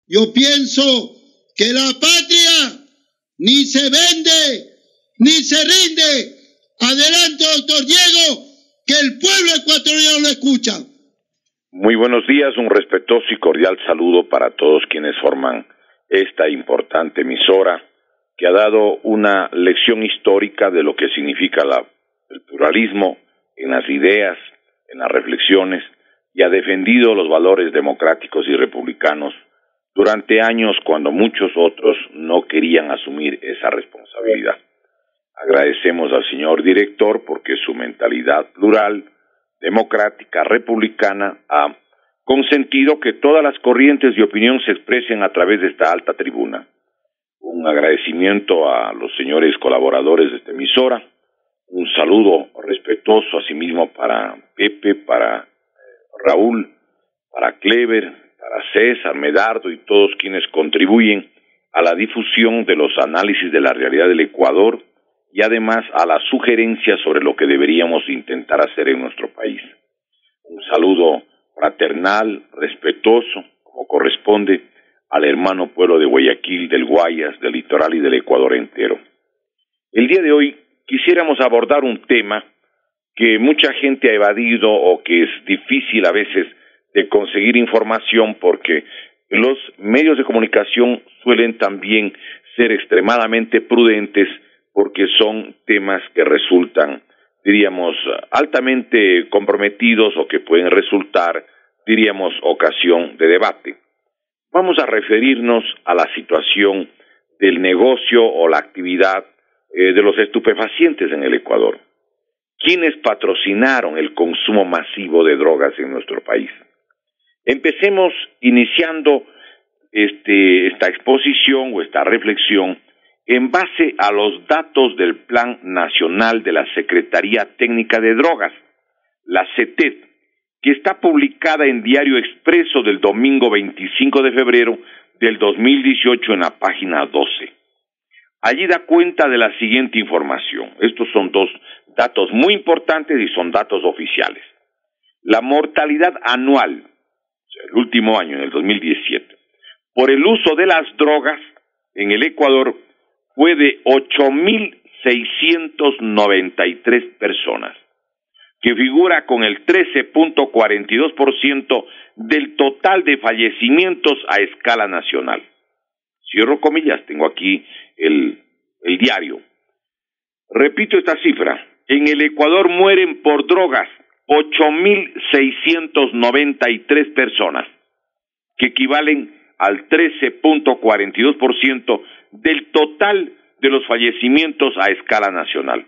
Yo pienso que la patria ni se vende, ni se rinde. Adelante, doctor Diego, que el pueblo ecuatoriano lo escucha. Muy buenos días, un respetuoso y cordial saludo para todos quienes forman esta importante emisora que ha dado una lección histórica de lo que significa el pluralismo en las ideas, en las reflexiones, y ha defendido los valores democráticos y republicanos durante años cuando muchos otros no querían asumir esa responsabilidad. Agradecemos al señor director porque su mentalidad plural, democrática, republicana, ha consentido que todas las corrientes de opinión se expresen a través de esta alta tribuna. Un agradecimiento a los señores colaboradores de esta emisora, un saludo respetuoso asimismo para Pepe, para Raúl, para Clever, para César, Medardo y todos quienes contribuyen a la difusión de los análisis de la realidad del Ecuador y además a las sugerencias sobre lo que deberíamos intentar hacer en nuestro país. Un saludo fraternal, respetuoso, como corresponde al hermano pueblo de Guayaquil, del Guayas, del litoral y del Ecuador entero. El día de hoy quisiéramos abordar un tema que mucha gente ha evadido o que es difícil a veces de conseguir información porque los medios de comunicación suelen también ser extremadamente prudentes porque son temas que resultan, diríamos, altamente comprometidos o que pueden resultar, diríamos, ocasión de debate. Vamos a referirnos a la situación del negocio o la actividad de los estupefacientes en el Ecuador. ¿Quiénes patrocinaron el consumo masivo de drogas en nuestro país? Empecemos iniciando esta exposición o esta reflexión en base a los datos del Plan Nacional de la Secretaría Técnica de Drogas, la CETED, que está publicada en Diario Expreso del domingo 25 de febrero del 2018 en la página 12. Allí da cuenta de la siguiente información. Estos son dos datos muy importantes y son datos oficiales. La mortalidad anual, el último año, en el 2017, por el uso de las drogas en el Ecuador fue de 8.693 personas, que figura con el 13.42% del total de fallecimientos a escala nacional. Cierro comillas, tengo aquí el diario. Repito esta cifra. En el Ecuador mueren por drogas 8.693 personas, que equivalen al 13.42% del total de los fallecimientos a escala nacional.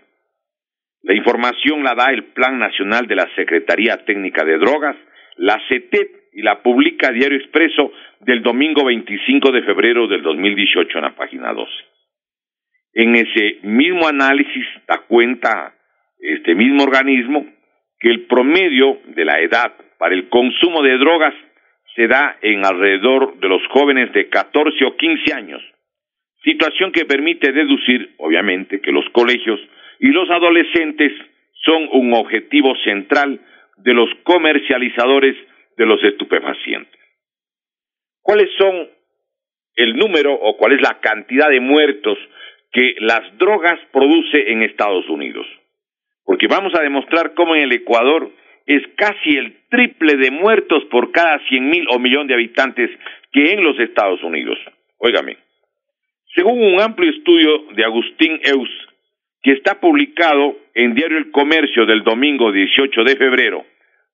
La información la da el Plan Nacional de la Secretaría Técnica de Drogas, la CETED, y la publica Diario Expreso del domingo 25 de febrero del 2018 en la página 12. En ese mismo análisis da cuenta este mismo organismo que el promedio de la edad para el consumo de drogas se da en alrededor de los jóvenes de 14 o 15 años, situación que permite deducir, obviamente, que los colegios y los adolescentes son un objetivo central de los comercializadores de los estupefacientes. ¿Cuáles son el número o cuál es la cantidad de muertos que las drogas produce en Estados Unidos? Porque vamos a demostrar cómo en el Ecuador es casi el triple de muertos por cada 100,000 o millón de habitantes que en los Estados Unidos. Óigame, según un amplio estudio de Agustín Eus, que está publicado en Diario El Comercio del domingo 18 de febrero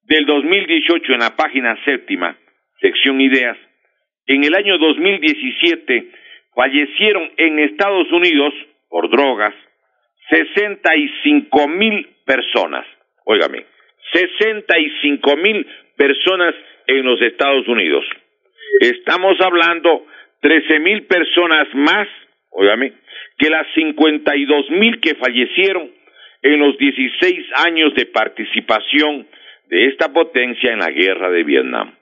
del 2018 en la página 7, sección Ideas, en el año 2017 fallecieron en Estados Unidos por drogas 65,000 personas. Óigame, 65,000 personas en los Estados Unidos. Estamos hablando 13,000 personas más, óigame, que las 52,000 que fallecieron en los 16 años de participación de esta potencia en la guerra de Vietnam.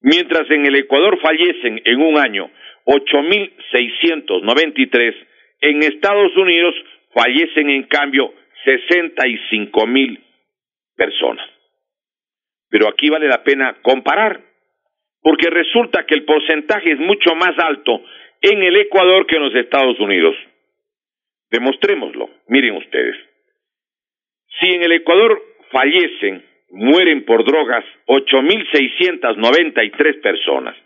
Mientras en el Ecuador fallecen en un año 8.693, en Estados Unidos fallecen en cambio 65,000 personas. Pero aquí vale la pena comparar. porque resulta que el porcentaje es mucho más alto en el Ecuador que en los Estados Unidos. Demostrémoslo. Miren ustedes. Si en el Ecuador mueren por drogas 8.693 personas,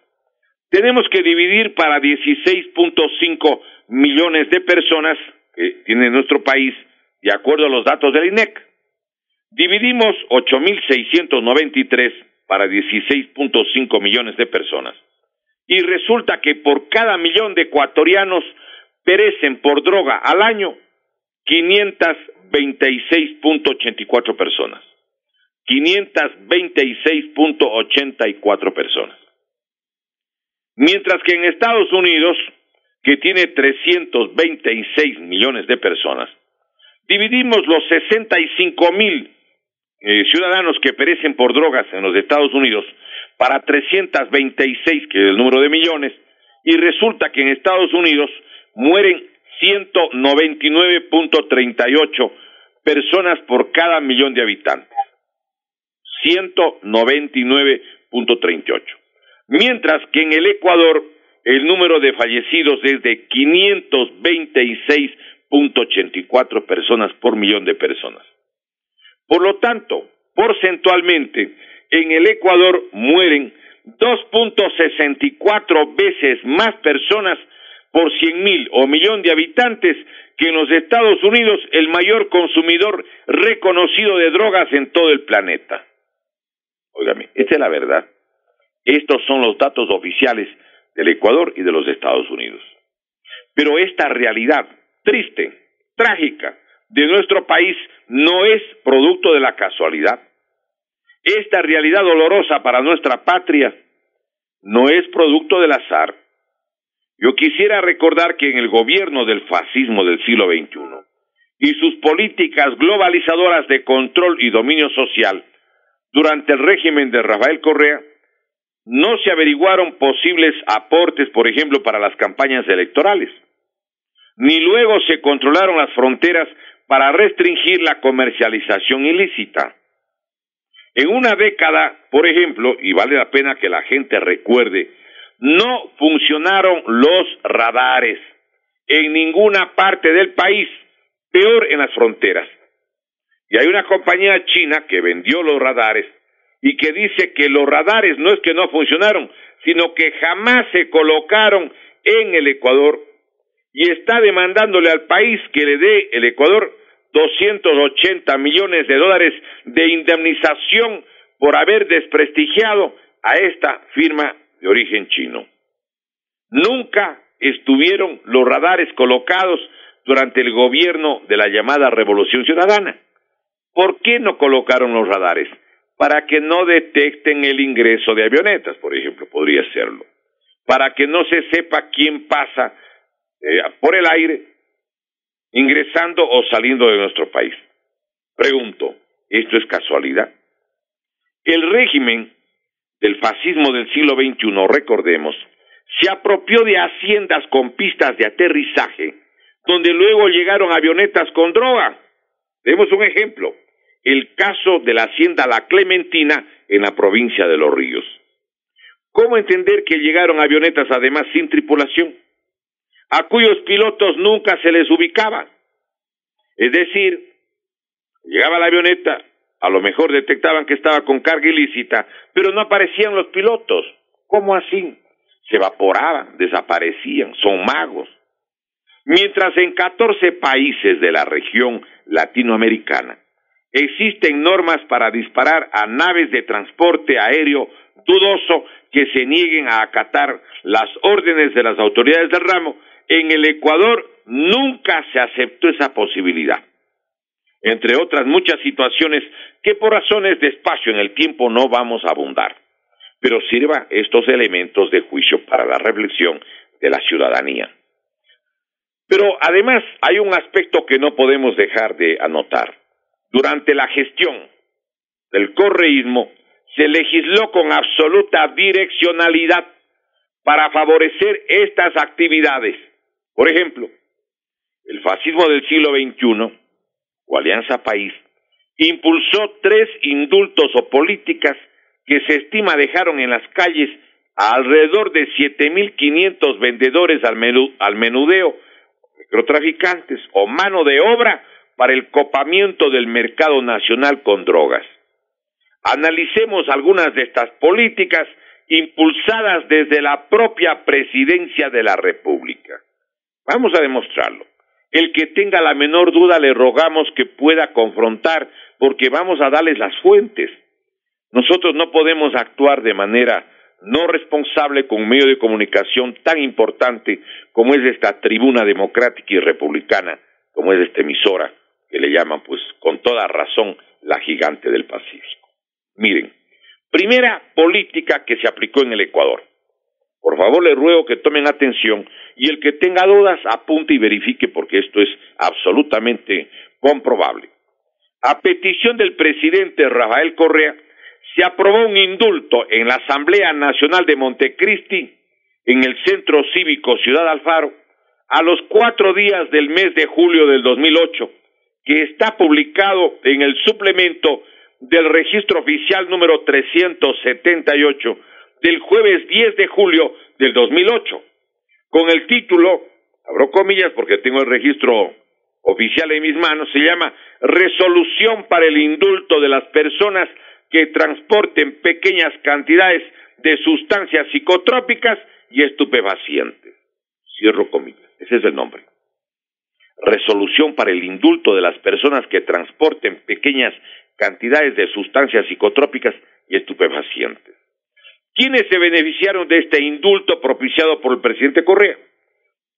tenemos que dividir para 16.5 millones de personas que tiene nuestro país, de acuerdo a los datos del INEC. Dividimos 8.693 para 16.5 millones de personas. Y resulta que por cada millón de ecuatorianos perecen por droga al año 526.84 personas. 526.84 personas. Mientras que en Estados Unidos, que tiene 326 millones de personas, dividimos los 65,000 ciudadanos que perecen por drogas en los Estados Unidos para 326, que es el número de millones, y resulta que en Estados Unidos mueren 199.38 personas por cada millón de habitantes. 199.38. Mientras que en el Ecuador el número de fallecidos es de 526.84 personas por millón de personas. Por lo tanto, porcentualmente, en el Ecuador mueren 2.64 veces más personas por 100,000 o millón de habitantes que en los Estados Unidos, el mayor consumidor reconocido de drogas en todo el planeta. Óigame, esta es la verdad. Estos son los datos oficiales del Ecuador y de los Estados Unidos. Pero esta realidad triste, trágica, de nuestro país no es producto de la casualidad. Esta realidad dolorosa para nuestra patria no es producto del azar. Yo quisiera recordar que en el gobierno del fascismo del siglo XXI y sus políticas globalizadoras de control y dominio social, durante el régimen de Rafael Correa, no se averiguaron posibles aportes, por ejemplo, para las campañas electorales, ni luego se controlaron las fronteras para restringir la comercialización ilícita. En una década, por ejemplo, y vale la pena que la gente recuerde, no funcionaron los radares en ninguna parte del país, peor en las fronteras. Y hay una compañía china que vendió los radares y que dice que los radares no es que no funcionaron, sino que jamás se colocaron en el Ecuador, y está demandándole al país que le dé el Ecuador 280 millones de dólares de indemnización por haber desprestigiado a esta firma de origen chino. Nunca estuvieron los radares colocados durante el gobierno de la llamada Revolución Ciudadana. ¿Por qué no colocaron los radares? Para que no detecten el ingreso de avionetas, por ejemplo, podría serlo. Para que no se sepa quién pasa por el aire, ingresando o saliendo de nuestro país. Pregunto, ¿esto es casualidad? El régimen del fascismo del siglo XXI, recordemos, se apropió de haciendas con pistas de aterrizaje, donde luego llegaron avionetas con droga. Demos un ejemplo, el caso de la hacienda La Clementina en la provincia de Los Ríos. ¿Cómo entender que llegaron avionetas además sin tripulación, a cuyos pilotos nunca se les ubicaba? Es decir, llegaba la avioneta, a lo mejor detectaban que estaba con carga ilícita, pero no aparecían los pilotos. ¿Cómo así? Se evaporaban, desaparecían, son magos. Mientras en 14 países de la región latinoamericana existen normas para disparar a naves de transporte aéreo dudoso que se nieguen a acatar las órdenes de las autoridades del ramo, en el Ecuador nunca se aceptó esa posibilidad. Entre otras muchas situaciones que por razones de espacio en el tiempo no vamos a abundar, pero sirva estos elementos de juicio para la reflexión de la ciudadanía. Pero además hay un aspecto que no podemos dejar de anotar. Durante la gestión del correísmo se legisló con absoluta direccionalidad para favorecer estas actividades. Por ejemplo, el fascismo del siglo XXI, o Alianza País, impulsó 3 indultos o políticas que se estima dejaron en las calles a alrededor de 7.500 vendedores al menudeo, microtraficantes o mano de obra para el copamiento del mercado nacional con drogas. Analicemos algunas de estas políticas impulsadas desde la propia Presidencia de la República. Vamos a demostrarlo. El que tenga la menor duda le rogamos que pueda confrontar, porque vamos a darles las fuentes. Nosotros no podemos actuar de manera no responsable con un medio de comunicación tan importante como es esta tribuna democrática y republicana, como es esta emisora, que le llaman, pues, con toda razón, la gigante del Pacífico. Miren, primera política que se aplicó en el Ecuador. Por favor, les ruego que tomen atención y el que tenga dudas apunte y verifique, porque esto es absolutamente comprobable. A petición del presidente Rafael Correa, se aprobó un indulto en la Asamblea Nacional de Montecristi, en el Centro Cívico Ciudad Alfaro, a los 4 días del mes de julio del 2008, que está publicado en el suplemento del registro oficial número 378 del jueves 10 de julio del 2008, con el título, abro comillas porque tengo el registro oficial en mis manos, se llama Resolución para el indulto de las personas que transporten pequeñas cantidades de sustancias psicotrópicas y estupefacientes. Cierro comillas, ese es el nombre. Resolución para el indulto de las personas que transporten pequeñas cantidades de sustancias psicotrópicas y estupefacientes. ¿Quiénes se beneficiaron de este indulto propiciado por el presidente Correa?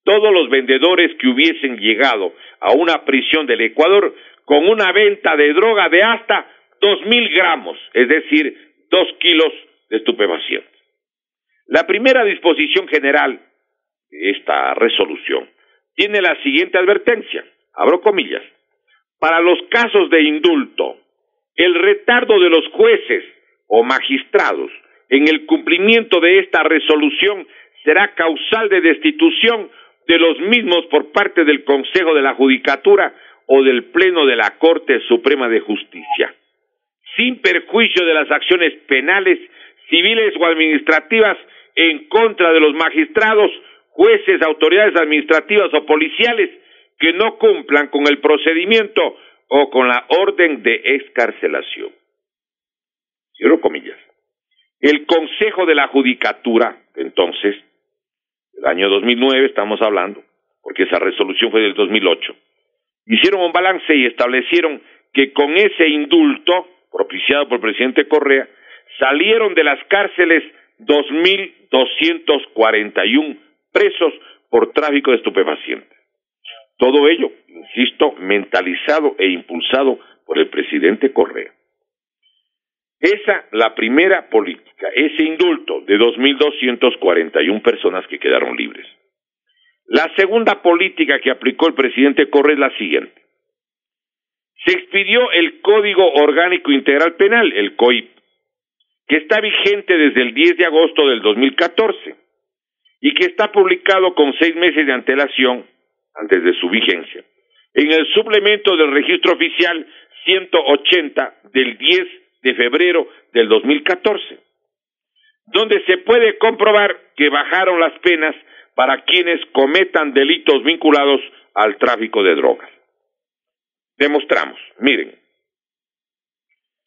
Todos los vendedores que hubiesen llegado a una prisión del Ecuador con una venta de droga de hasta 2.000 gramos, es decir, 2 kilos de estupefacientes. La primera disposición general de esta resolución tiene la siguiente advertencia, abro comillas: para los casos de indulto, el retardo de los jueces o magistrados en el cumplimiento de esta resolución será causal de destitución de los mismos por parte del Consejo de la Judicatura o del Pleno de la Corte Suprema de Justicia, sin perjuicio de las acciones penales, civiles o administrativas en contra de los magistrados, jueces, autoridades administrativas o policiales que no cumplan con el procedimiento o con la orden de excarcelación. Cierro comillas. El Consejo de la Judicatura, entonces, del año 2009 estamos hablando, porque esa resolución fue del 2008, hicieron un balance y establecieron que con ese indulto propiciado por el presidente Correa, salieron de las cárceles 2.241 presos por tráfico de estupefacientes. Todo ello, insisto, mentalizado e impulsado por el presidente Correa. Esa, la primera política, ese indulto de 2.241 personas que quedaron libres. La segunda política que aplicó el presidente Correa es la siguiente. Se expidió el Código Orgánico Integral Penal, el COIP, que está vigente desde el 10 de agosto del 2014 y que está publicado con 6 meses de antelación antes de su vigencia en el suplemento del registro oficial 180 del 10 de febrero del 2014, donde se puede comprobar que bajaron las penas para quienes cometan delitos vinculados al tráfico de drogas. Demostramos, miren,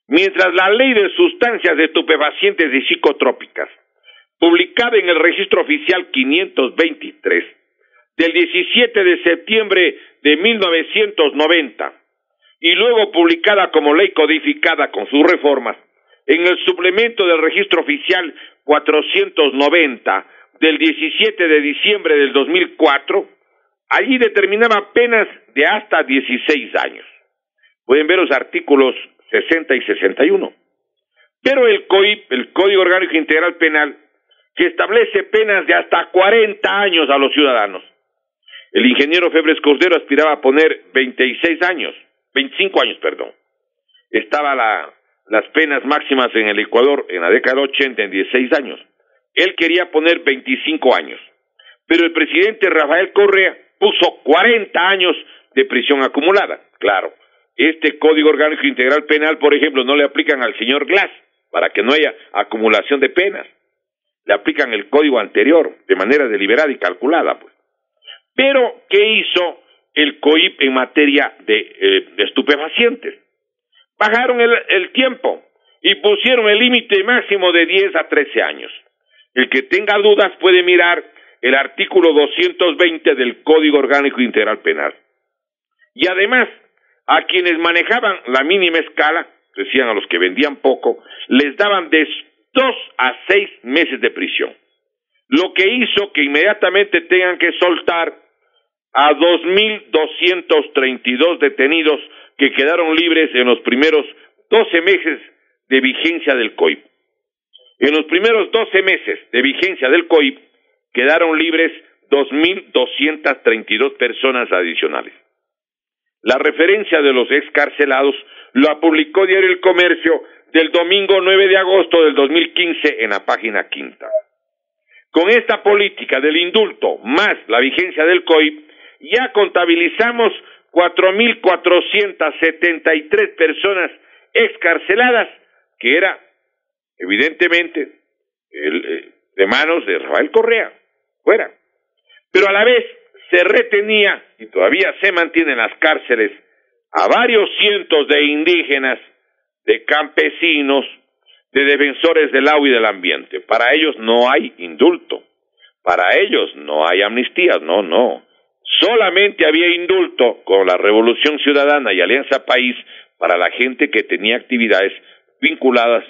mientras la Ley de Sustancias Estupefacientes y Psicotrópicas, publicada en el registro oficial 523 del 17 de septiembre de 1990 y luego publicada como ley codificada con sus reformas en el suplemento del registro oficial 490 del 17 de diciembre del 2004, allí determinaba penas de hasta 16 años. Pueden ver los artículos 60 y 61. Pero el COIP, el Código Orgánico Integral Penal, que establece penas de hasta 40 años a los ciudadanos. El ingeniero Febres Cordero aspiraba a poner 25 años. Estaba las penas máximas en el Ecuador en la década de 80 en 16 años. Él quería poner 25 años. Pero el presidente Rafael Correa puso 40 años de prisión acumulada. Claro, este Código Orgánico Integral Penal, por ejemplo, no le aplican al señor Glass para que no haya acumulación de penas. le aplican el código anterior de manera deliberada y calculada, pues. Pero, ¿qué hizo el COIP en materia de estupefacientes? Bajaron el tiempo y pusieron el límite máximo de 10 a 13 años. El que tenga dudas puede mirar el artículo 220 del Código Orgánico Integral Penal. Y además, a quienes manejaban la mínima escala, decían a los que vendían poco, les daban de 2 a 6 meses de prisión. Lo que hizo que inmediatamente tengan que soltar a 2.232 detenidos que quedaron libres en los primeros 12 meses de vigencia del COIP. En los primeros 12 meses de vigencia del COIP quedaron libres 2.232 personas adicionales. La referencia de los excarcelados la publicó Diario El Comercio del domingo 9 de agosto del 2015 en la página quinta. Con esta política del indulto más la vigencia del COIP, ya contabilizamos 4.473 personas excarceladas, que era, evidentemente, de manos de Rafael Correa, fuera. Pero a la vez se retenía, y todavía se mantiene en las cárceles, a varios cientos de indígenas, de campesinos, de defensores del agua y del ambiente. Para ellos no hay indulto, para ellos no hay amnistías, no. Solamente había indulto con la Revolución Ciudadana y Alianza País para la gente que tenía actividades vinculadas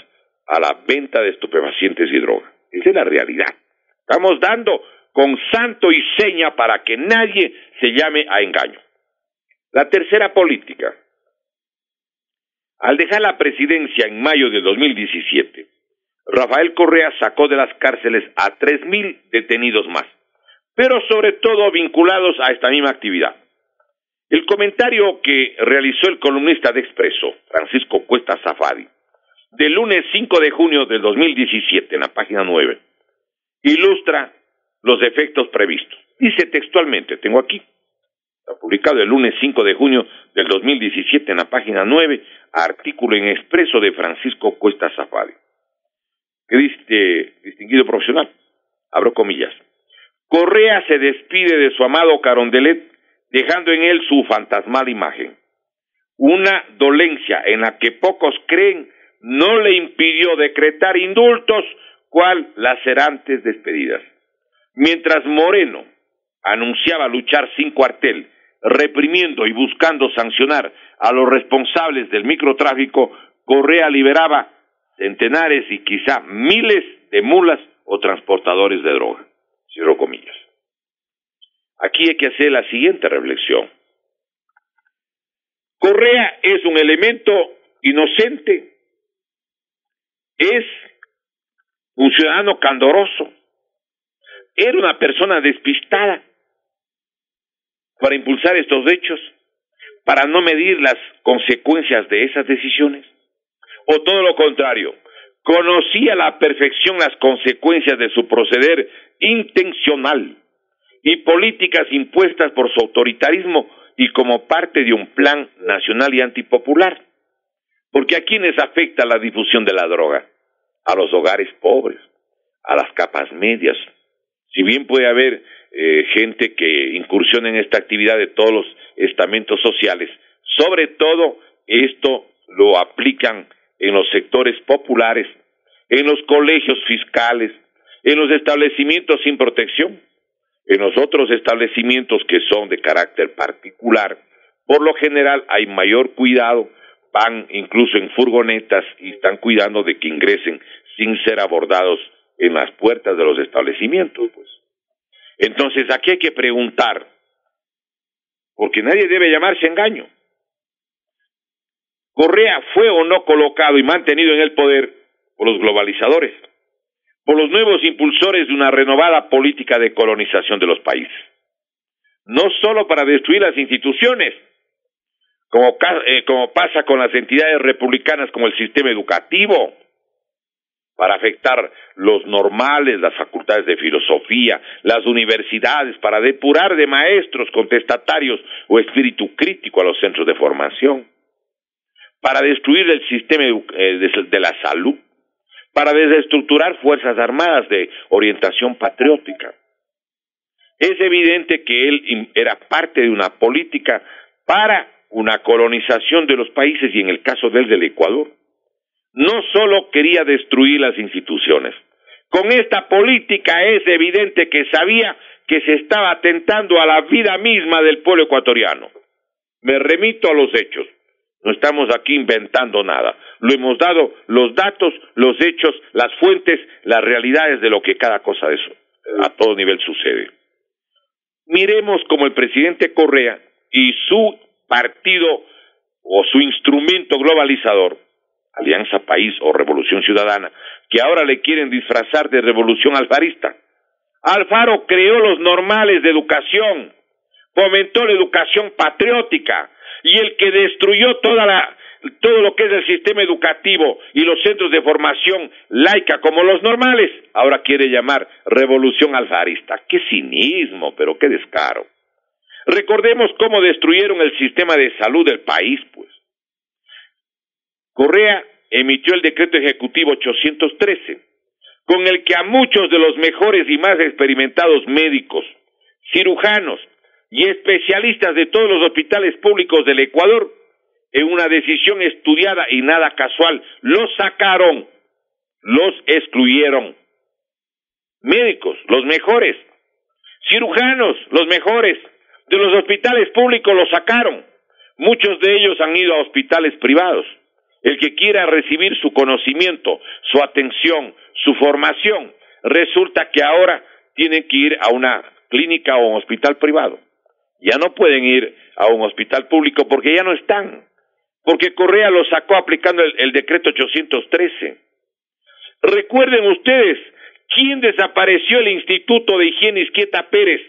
a la venta de estupefacientes y droga. Esa es la realidad. Estamos dando con santo y seña para que nadie se llame a engaño. La tercera política. Al dejar la presidencia en mayo de 2017, Rafael Correa sacó de las cárceles a 3.000 detenidos más, pero sobre todo vinculados a esta misma actividad. El comentario que realizó el columnista de Expreso, Francisco Cuesta Safadi, del lunes 5 de junio del 2017, en la página 9, ilustra los efectos previstos. Dice textualmente, tengo aquí, está publicado el lunes 5 de junio del 2017 en la página 9, artículo en Expreso de Francisco Cuesta Safadi. ¿Qué dice, distinguido profesional? Abro comillas. Correa se despide de su amado Carondelet, dejando en él su fantasmal imagen. Una dolencia en la que pocos creen no le impidió decretar indultos, cual lacerantes despedidas. Mientras Moreno anunciaba luchar sin cuartel, reprimiendo y buscando sancionar a los responsables del microtráfico, Correa liberaba centenares y quizá miles de mulas o transportadores de droga. Cierro comillas. Aquí hay que hacer la siguiente reflexión. Correa es un elemento inocente, es un ciudadano candoroso, era una persona despistada para impulsar estos hechos, para no medir las consecuencias de esas decisiones, o todo lo contrario, conocía a la perfección las consecuencias de su proceder intencional y políticas impuestas por su autoritarismo y como parte de un plan nacional y antipopular. Porque ¿a quiénes afecta la difusión de la droga? A los hogares pobres, a las capas medias. Si bien puede haber gente que incursiona en esta actividad de todos los estamentos sociales, sobre todo esto lo aplican en los sectores populares, en los colegios fiscales, en los establecimientos sin protección, en los otros establecimientos que son de carácter particular. Por lo general hay mayor cuidado, van incluso en furgonetas y están cuidando de que ingresen sin ser abordados en las puertas de los establecimientos, pues. Entonces aquí hay que preguntar, porque nadie debe llamarse a engaño. ¿Correa fue o no colocado y mantenido en el poder por los globalizadores, por los nuevos impulsores de una renovada política de colonización de los países? No solo para destruir las instituciones, como pasa con las entidades republicanas como el sistema educativo, para afectar los normales, las facultades de filosofía, las universidades, para depurar de maestros contestatarios o espíritu crítico a los centros de formación, para destruir el sistema de la salud, para desestructurar fuerzas armadas de orientación patriótica. Es evidente que él era parte de una política para una colonización de los países y en el caso de él del Ecuador. No solo quería destruir las instituciones. Con esta política es evidente que sabía que se estaba atentando a la vida misma del pueblo ecuatoriano. Me remito a los hechos. No estamos aquí inventando nada. Lo hemos dado los datos, los hechos, las fuentes, las realidades de lo que cada cosa de eso a todo nivel sucede. Miremos cómo el presidente Correa y su partido o su instrumento globalizador, Alianza País o Revolución Ciudadana, que ahora le quieren disfrazar de Revolución Alfarista. Alfaro creó los normales de educación, fomentó la educación patriótica, y el que destruyó todo lo que es el sistema educativo y los centros de formación laica como los normales, ahora quiere llamar Revolución Alfarista. ¡Qué cinismo, pero qué descaro! Recordemos cómo destruyeron el sistema de salud del país, pues. Correa emitió el decreto ejecutivo 813, con el que a muchos de los mejores y más experimentados médicos, cirujanos y especialistas de todos los hospitales públicos del Ecuador, en una decisión estudiada y nada casual, los sacaron, los excluyeron. Médicos, los mejores, cirujanos, los mejores, de los hospitales públicos los sacaron. Muchos de ellos han ido a hospitales privados. El que quiera recibir su conocimiento, su atención, su formación, resulta que ahora tienen que ir a una clínica o un hospital privado. Ya no pueden ir a un hospital público porque ya no están. Porque Correa los sacó aplicando el decreto 813. Recuerden ustedes, ¿quién desapareció el Instituto de Higiene Izquieta Pérez?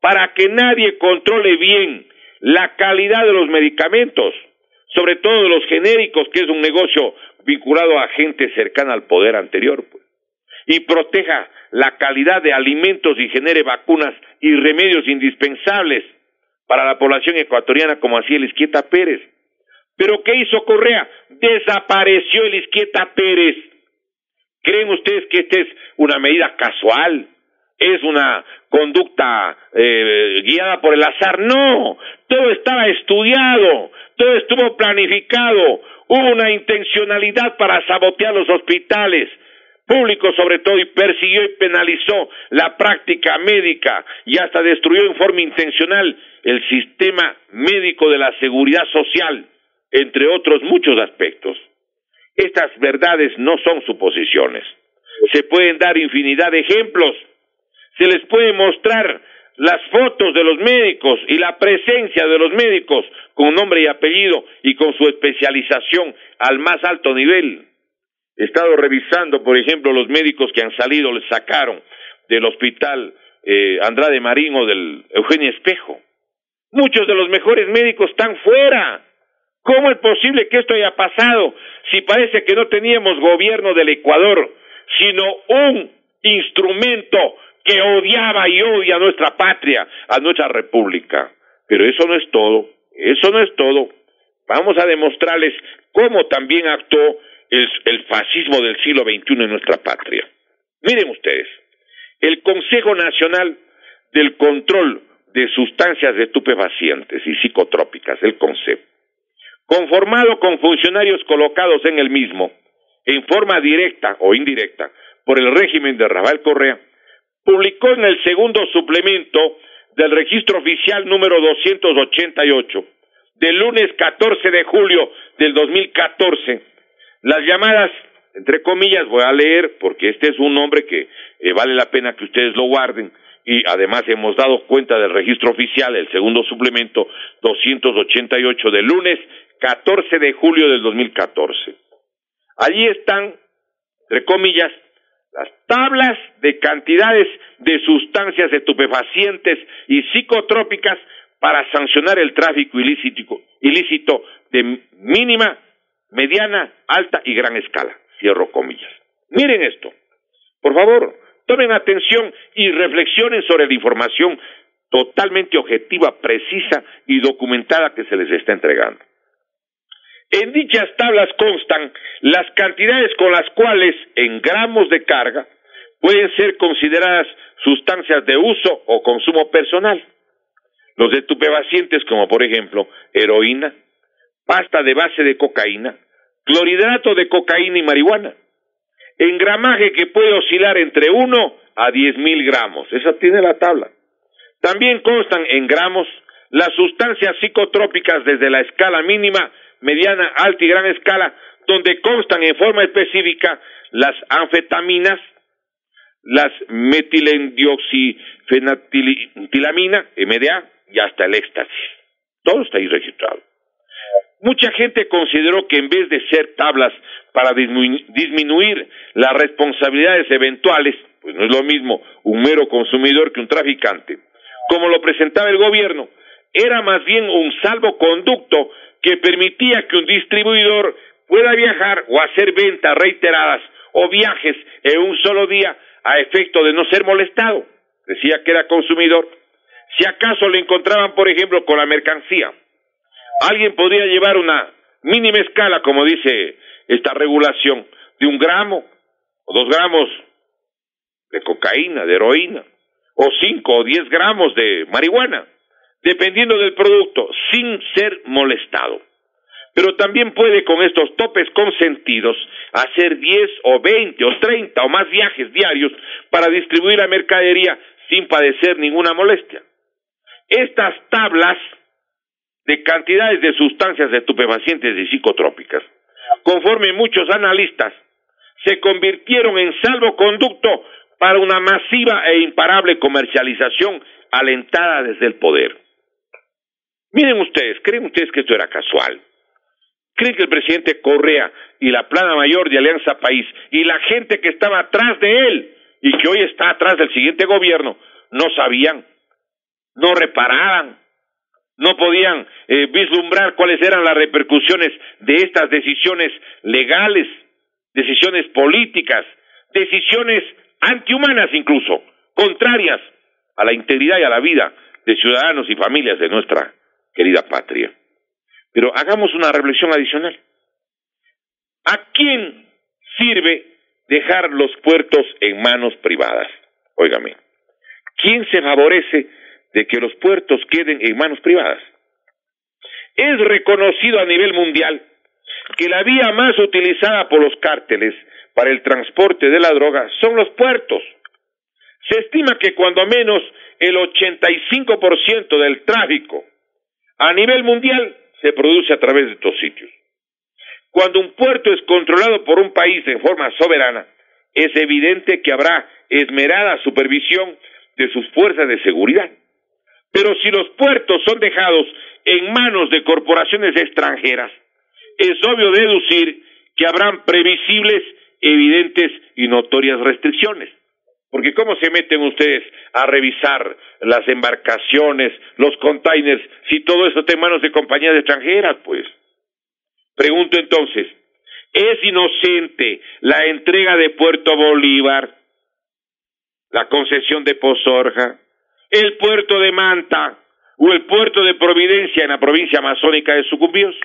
Para que nadie controle bien la calidad de los medicamentos, sobre todo de los genéricos, que es un negocio vinculado a gente cercana al poder anterior, pues, y proteja la calidad de alimentos y genere vacunas y remedios indispensables para la población ecuatoriana, como hacía el Izquieta Pérez. ¿Pero qué hizo Correa? Desapareció el Izquieta Pérez. ¿Creen ustedes que esta es una medida casual? ¿Es una conducta guiada por el azar? No, todo estaba estudiado, todo estuvo planificado, hubo una intencionalidad para sabotear los hospitales públicos sobre todo, y persiguió y penalizó la práctica médica y hasta destruyó en forma intencional el sistema médico de la seguridad social, entre otros muchos aspectos. Estas verdades no son suposiciones. Se pueden dar infinidad de ejemplos. Se les puede mostrar las fotos de los médicos y la presencia de los médicos con nombre y apellido y con su especialización al más alto nivel. He estado revisando, por ejemplo, los médicos que han salido, les sacaron del hospital Andrade Marín o del Eugenio Espejo. Muchos de los mejores médicos están fuera. ¿Cómo es posible que esto haya pasado si parece que no teníamos gobierno del Ecuador, sino un instrumento que odiaba y odia a nuestra patria, a nuestra república? Pero eso no es todo, eso no es todo. Vamos a demostrarles cómo también actuó el fascismo del siglo XXI en nuestra patria. Miren ustedes, el Consejo Nacional del Control de Sustancias Estupefacientes y Psicotrópicas, el CONCEP, conformado con funcionarios colocados en el mismo, en forma directa o indirecta, por el régimen de Rafael Correa, publicó en el segundo suplemento del registro oficial número 288, del lunes 14 de julio del 2014, las llamadas, entre comillas, voy a leer porque este es un nombre que vale la pena que ustedes lo guarden, y además hemos dado cuenta del registro oficial, el segundo suplemento 288 del lunes 14 de julio del 2014. Allí están, entre comillas, las tablas de cantidades de sustancias estupefacientes y psicotrópicas para sancionar el tráfico ilícito de mínima, mediana, alta y gran escala. Cierro comillas. Miren esto. Por favor, tomen atención y reflexionen sobre la información totalmente objetiva, precisa y documentada que se les está entregando. En dichas tablas constan las cantidades con las cuales, en gramos de carga, pueden ser consideradas sustancias de uso o consumo personal. Los estupefacientes, como por ejemplo heroína, pasta de base de cocaína, clorhidrato de cocaína y marihuana, en gramaje que puede oscilar entre 1 a 10.000 gramos. Esa tiene la tabla. También constan en gramos las sustancias psicotrópicas desde la escala mínima, mediana, alta y gran escala, donde constan en forma específica las anfetaminas, las metilendioxifenatilamina, MDA, y hasta el éxtasis. Todo está ahí registrado. Mucha gente consideró que en vez de ser tablas para disminuir las responsabilidades eventuales, pues no es lo mismo un mero consumidor que un traficante, como lo presentaba el gobierno, era más bien un salvoconducto que permitía que un distribuidor pueda viajar o hacer ventas reiteradas o viajes en un solo día a efecto de no ser molestado. Decía que era consumidor. Si acaso le encontraban, por ejemplo, con la mercancía, alguien podría llevar una mínima escala, como dice esta regulación, de 1 gramo o 2 gramos de cocaína, de heroína, o 5 o 10 gramos de marihuana, dependiendo del producto, sin ser molestado. Pero también puede, con estos topes consentidos, hacer 10 o 20 o 30 o más viajes diarios para distribuir la mercadería sin padecer ninguna molestia. Estas tablas de cantidades de sustancias estupefacientes y psicotrópicas, conforme muchos analistas, se convirtieron en salvoconducto para una masiva e imparable comercialización alentada desde el poder. Miren ustedes, ¿creen ustedes que esto era casual? ¿Creen que el presidente Correa y la plana mayor de Alianza País y la gente que estaba atrás de él y que hoy está atrás del siguiente gobierno no sabían, no reparaban, no podían vislumbrar cuáles eran las repercusiones de estas decisiones legales, decisiones políticas, decisiones antihumanas incluso, contrarias a la integridad y a la vida de ciudadanos y familias de nuestra querida patria? Pero hagamos una reflexión adicional. ¿A quién sirve dejar los puertos en manos privadas? Óigame, ¿quién se favorece de que los puertos queden en manos privadas? Es reconocido a nivel mundial que la vía más utilizada por los cárteles para el transporte de la droga son los puertos. Se estima que cuando menos el 85% del tráfico a nivel mundial se produce a través de estos sitios. Cuando un puerto es controlado por un país en forma soberana, es evidente que habrá esmerada supervisión de sus fuerzas de seguridad. Pero si los puertos son dejados en manos de corporaciones extranjeras, es obvio deducir que habrán previsibles, evidentes y notorias restricciones. Porque ¿cómo se meten ustedes a revisar las embarcaciones, los containers, si todo eso está en manos de compañías extranjeras, pues? Pregunto entonces, ¿es inocente la entrega de Puerto Bolívar, la concesión de Pozorja, el puerto de Manta o el puerto de Providencia en la provincia amazónica de Sucumbíos?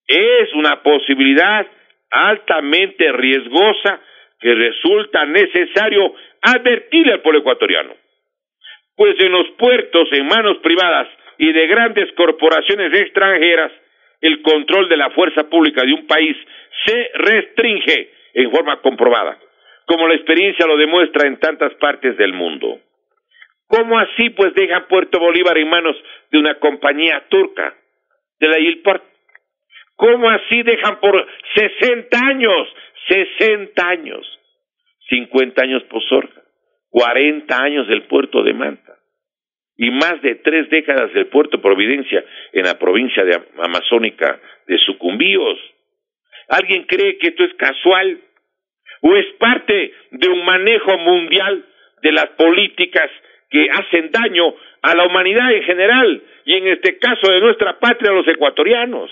Es una posibilidad altamente riesgosa que resulta necesario advertirle al pueblo ecuatoriano, pues en los puertos en manos privadas y de grandes corporaciones extranjeras, el control de la fuerza pública de un país se restringe en forma comprobada, como la experiencia lo demuestra en tantas partes del mundo. ¿Cómo así pues dejan Puerto Bolívar en manos de una compañía turca, de la Ilport? ¿Cómo así dejan por 60 años, 50 años Pozorja, 40 años del puerto de Manta y más de 3 décadas del puerto Providencia en la provincia amazónica de Sucumbíos? ¿Alguien cree que esto es casual o es parte de un manejo mundial de las políticas que hacen daño a la humanidad en general y en este caso de nuestra patria, los ecuatorianos?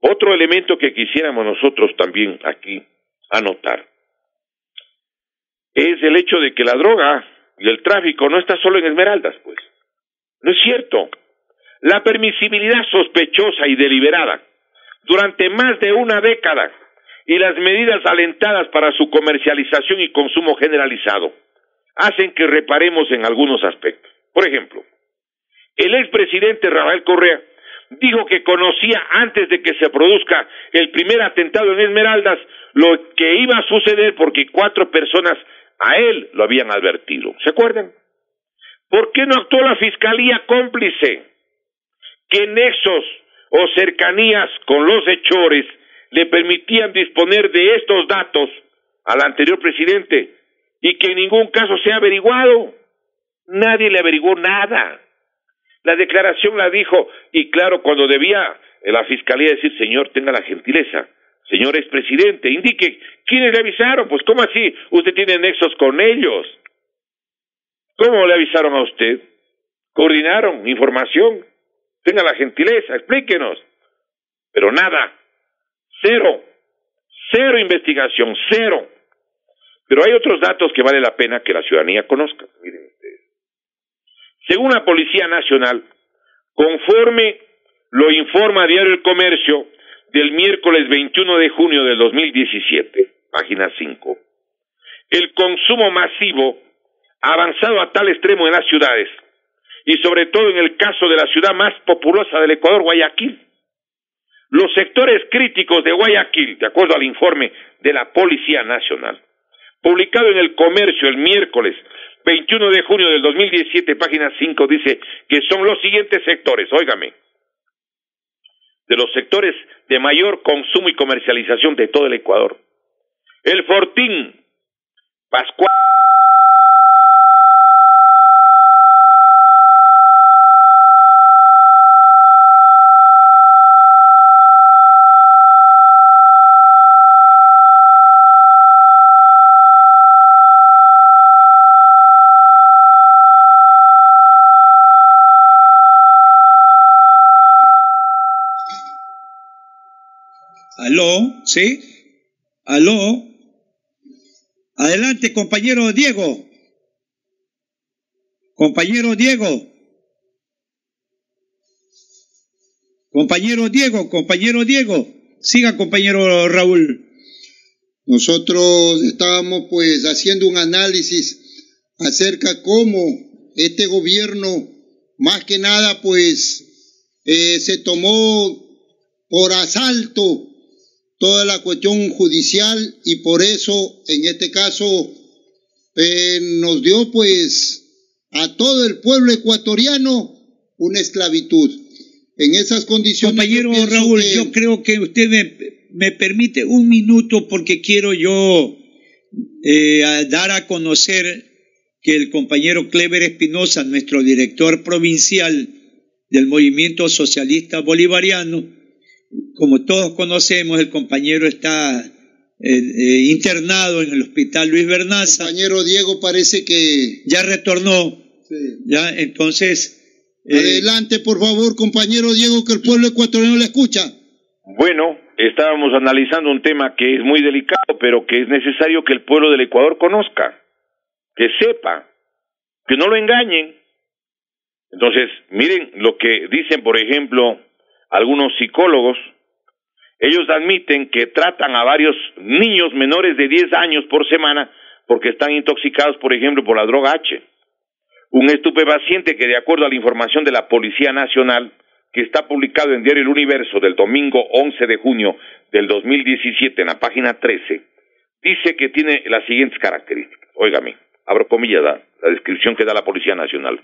Otro elemento que quisiéramos nosotros también aquí anotar es el hecho de que la droga y el tráfico no está solo en Esmeraldas, pues. No es cierto. La permisibilidad sospechosa y deliberada durante más de una década y las medidas alentadas para su comercialización y consumo generalizado hacen que reparemos en algunos aspectos. Por ejemplo, el expresidente Rafael Correa dijo que conocía antes de que se produzca el primer atentado en Esmeraldas lo que iba a suceder porque 4 personas a él lo habían advertido. ¿Se acuerdan? ¿Por qué no actuó la fiscalía cómplice? ¿Qué nexos o cercanías con los hechores le permitían disponer de estos datos al anterior presidente y que en ningún caso se ha averiguado? Nadie le averiguó nada. La declaración la dijo, y claro, cuando debía la fiscalía decir, señor, tenga la gentileza, señor expresidente, indique quiénes le avisaron. Pues, ¿cómo así? Usted tiene nexos con ellos. ¿Cómo le avisaron a usted? ¿Coordinaron información? Tenga la gentileza, explíquenos. Pero nada, cero investigación, cero. Pero hay otros datos que vale la pena que la ciudadanía conozca. Miren ustedes. Según la Policía Nacional, conforme lo informa Diario El Comercio del miércoles 21 de junio del 2017, página 5, el consumo masivo ha avanzado a tal extremo en las ciudades, y sobre todo en el caso de la ciudad más populosa del Ecuador, Guayaquil. Los sectores críticos de Guayaquil, de acuerdo al informe de la Policía Nacional, publicado en El Comercio el miércoles 21 de junio del 2017, página 5, dice que son los siguientes sectores, óigame, de los sectores de mayor consumo y comercialización de todo el Ecuador. El Fortín, Pascual, ¿Aló? ¿Sí? ¿Aló? Adelante, compañero Diego. Compañero Diego. Compañero Diego. Siga, compañero Raúl. Nosotros estábamos pues haciendo un análisis acerca cómo este gobierno, más que nada pues se tomó por asalto toda la cuestión judicial y por eso en este caso nos dio pues a todo el pueblo ecuatoriano una esclavitud. En esas condiciones, compañero Raúl, yo creo que usted me permite un minuto porque quiero yo dar a conocer que el compañero Clever Espinosa, nuestro director provincial del Movimiento Socialista Bolivariano, como todos conocemos, el compañero está internado en el Hospital Luis Bernaza. El compañero Diego parece que ya retornó. Sí. Ya, entonces adelante, por favor, compañero Diego, que el pueblo ecuatoriano le escucha. Bueno, estábamos analizando un tema que es muy delicado, pero que es necesario que el pueblo del Ecuador conozca, que sepa, que no lo engañen. Entonces, miren lo que dicen, por ejemplo, algunos psicólogos. Ellos admiten que tratan a varios niños menores de 10 años por semana porque están intoxicados, por ejemplo, por la droga H. Un estupefaciente que, de acuerdo a la información de la Policía Nacional, que está publicado en Diario El Universo del domingo 11 de junio del 2017, en la página 13, dice que tiene las siguientes características. Óigame, abro comillas, la descripción que da la Policía Nacional.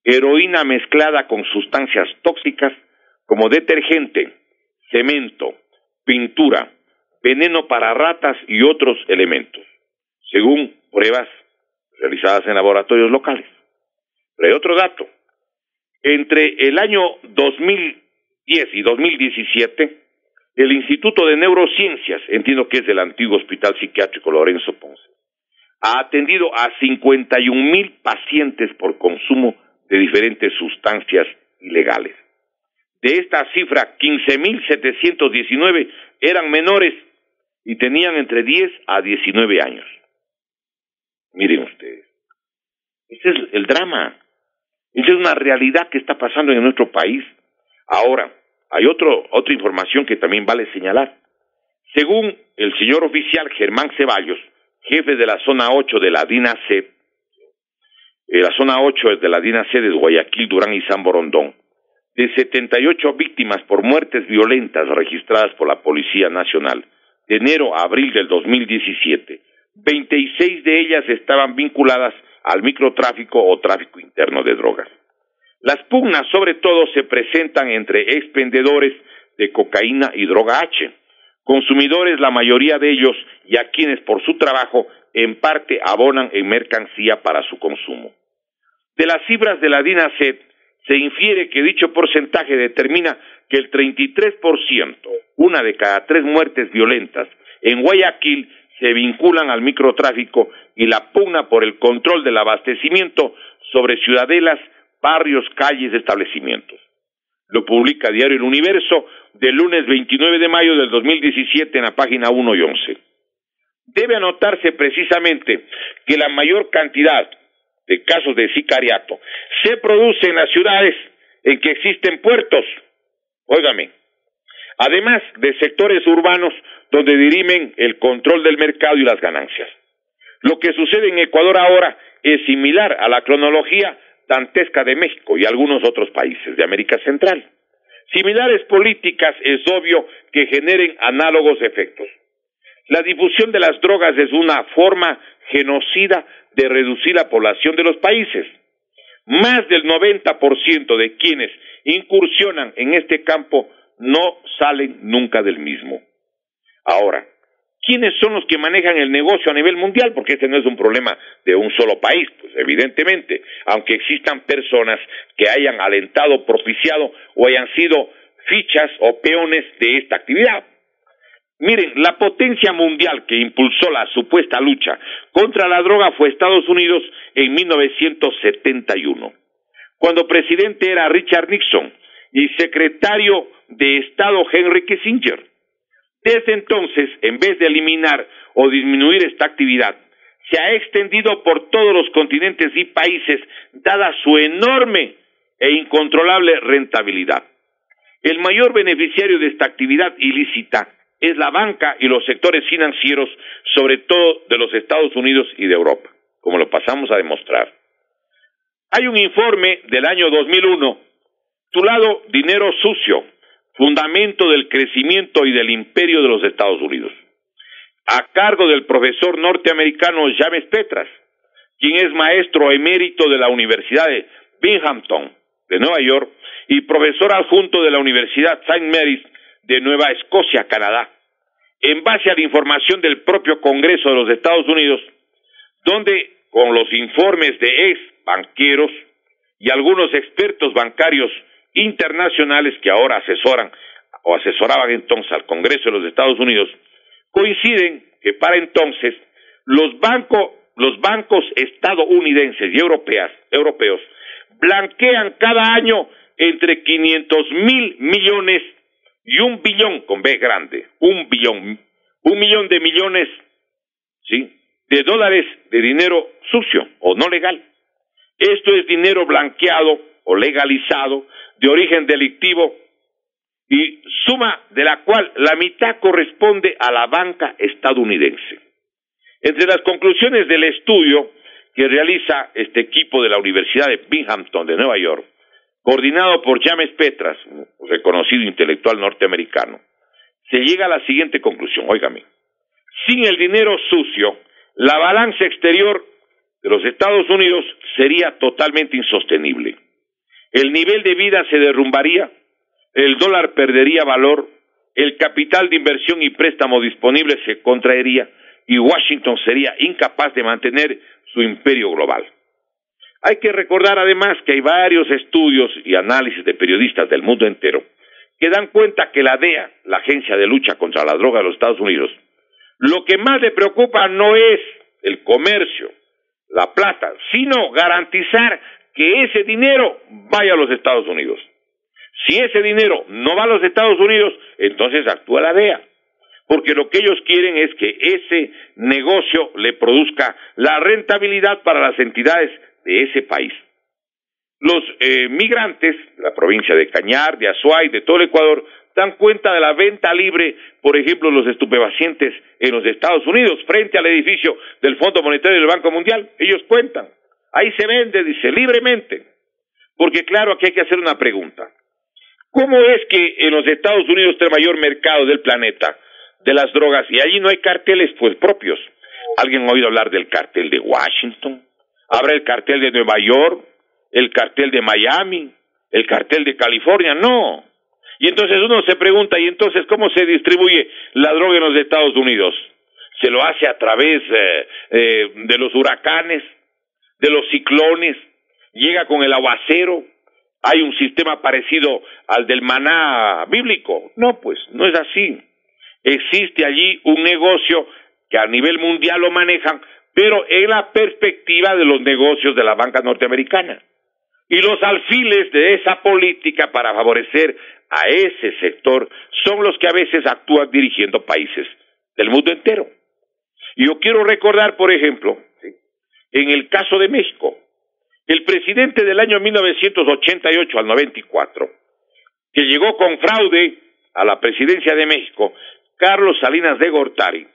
Heroína mezclada con sustancias tóxicas como detergente, cemento, pintura, veneno para ratas y otros elementos, según pruebas realizadas en laboratorios locales. Pero hay otro dato. Entre el año 2010 y 2017, el Instituto de Neurociencias, entiendo que es del antiguo Hospital Psiquiátrico Lorenzo Ponce, ha atendido a 51,000 pacientes por consumo de diferentes sustancias ilegales. De esta cifra, 15,719 eran menores y tenían entre 10 a 19 años. Miren ustedes, este es el drama. Esa es una realidad que está pasando en nuestro país. Ahora, hay otra información que también vale señalar. Según el señor oficial Germán Ceballos, jefe de la zona 8 de la DINASED, la zona 8 de la DINASED es Guayaquil, Durán y San Borondón, de 78 víctimas por muertes violentas registradas por la Policía Nacional de enero a abril del 2017, 26 de ellas estaban vinculadas al microtráfico o tráfico interno de drogas. Las pugnas sobre todo se presentan entre expendedores de cocaína y droga H, consumidores la mayoría de ellos y a quienes por su trabajo en parte abonan en mercancía para su consumo. De las cifras de la DINASED se infiere que dicho porcentaje determina que el 33%, una de cada 3 muertes violentas en Guayaquil, se vinculan al microtráfico y la pugna por el control del abastecimiento sobre ciudadelas, barrios, calles, establecimientos. Lo publica Diario El Universo del lunes 29 de mayo del 2017 en la página 1 y 11. Debe anotarse precisamente que la mayor cantidad de casos de sicariato se produce en las ciudades en que existen puertos, óigame, además de sectores urbanos donde dirimen el control del mercado y las ganancias. Lo que sucede en Ecuador ahora es similar a la cronología dantesca de México y algunos otros países de América Central. Similares políticas es obvio que generen análogos efectos. La difusión de las drogas es una forma genocida de reducir la población de los países. Más del 90% de quienes incursionan en este campo no salen nunca del mismo. Ahora, ¿quiénes son los que manejan el negocio a nivel mundial? Porque este no es un problema de un solo país, pues evidentemente, aunque existan personas que hayan alentado, propiciado o hayan sido fichas o peones de esta actividad. Miren, la potencia mundial que impulsó la supuesta lucha contra la droga fue Estados Unidos en 1971, cuando presidente era Richard Nixon y secretario de Estado Henry Kissinger. Desde entonces, en vez de eliminar o disminuir esta actividad, se ha extendido por todos los continentes y países, dada su enorme e incontrolable rentabilidad. El mayor beneficiario de esta actividad ilícita es la banca y los sectores financieros, sobre todo de los Estados Unidos y de Europa, como lo pasamos a demostrar. Hay un informe del año 2001 titulado Dinero Sucio, fundamento del crecimiento y del imperio de los Estados Unidos, a cargo del profesor norteamericano James Petras, quien es maestro emérito de la Universidad de Binghamton, de Nueva York, y profesor adjunto de la Universidad St. Mary's de Nueva Escocia, Canadá, en base a la información del propio Congreso de los Estados Unidos, donde, con los informes de ex banqueros y algunos expertos bancarios internacionales que ahora asesoraban entonces al Congreso de los Estados Unidos, coinciden que para entonces los bancos estadounidenses y europeos blanquean cada año entre 500,000 millones y 1 billón con B grande, 1 millón de millones, ¿sí?, de dólares de dinero sucio o no legal. Esto es dinero blanqueado o legalizado de origen delictivo y suma de la cual la mitad corresponde a la banca estadounidense. Entre las conclusiones del estudio que realiza este equipo de la Universidad de Binghamton de Nueva York, coordinado por James Petras, un reconocido intelectual norteamericano, se llega a la siguiente conclusión, óigame: sin el dinero sucio, la balanza exterior de los Estados Unidos sería totalmente insostenible. El nivel de vida se derrumbaría, el dólar perdería valor, el capital de inversión y préstamo disponible se contraería y Washington sería incapaz de mantener su imperio global. Hay que recordar además que hay varios estudios y análisis de periodistas del mundo entero que dan cuenta que la DEA, la Agencia de Lucha contra la Droga de los Estados Unidos, lo que más le preocupa no es el comercio, la plata, sino garantizar que ese dinero vaya a los Estados Unidos. Si ese dinero no va a los Estados Unidos, entonces actúa la DEA, porque lo que ellos quieren es que ese negocio le produzca la rentabilidad para las entidades de ese país. Los migrantes de la provincia de Cañar, de Azuay, de todo el Ecuador, dan cuenta de la venta libre, por ejemplo, los estupefacientes en los Estados Unidos, frente al edificio del Fondo Monetario del Banco Mundial. Ellos cuentan. Ahí se vende, dice, libremente. Porque claro, aquí hay que hacer una pregunta. ¿Cómo es que en los Estados Unidos está el mayor mercado del planeta de las drogas y allí no hay carteles pues propios? ¿Alguien ha oído hablar del cartel de Washington? ¿Habrá el cartel de Nueva York? ¿El cartel de Miami? ¿El cartel de California? No. Y entonces uno se pregunta, ¿y entonces cómo se distribuye la droga en los Estados Unidos? ¿Se lo hace a través de los huracanes, de los ciclones? ¿Llega con el aguacero? ¿Hay un sistema parecido al del maná bíblico? No, pues, no es así. Existe allí un negocio que a nivel mundial lo manejan, pero en la perspectiva de los negocios de la banca norteamericana. Y los alfiles de esa política para favorecer a ese sector son los que a veces actúan dirigiendo países del mundo entero. Y yo quiero recordar, por ejemplo, en el caso de México, el presidente del año 1988 al 94, que llegó con fraude a la presidencia de México, Carlos Salinas de Gortari,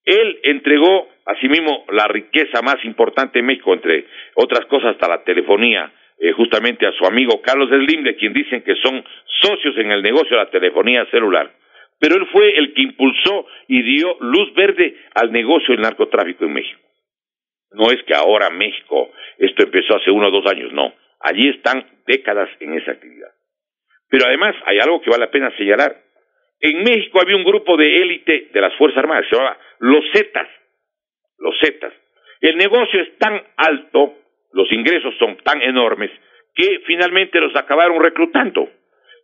él entregó asimismo la riqueza más importante en México, entre otras cosas hasta la telefonía, justamente a su amigo Carlos Slim, de quien dicen que son socios en el negocio de la telefonía celular. Pero él fue el que impulsó y dio luz verde al negocio del narcotráfico en México. No es que ahora México, esto empezó hace 1 o 2 años, no. Allí están décadas en esa actividad. Pero además hay algo que vale la pena señalar. En México había un grupo de élite de las Fuerzas Armadas, se llamaba los Zetas. Los Zetas. El negocio es tan alto, los ingresos son tan enormes, que finalmente los acabaron reclutando.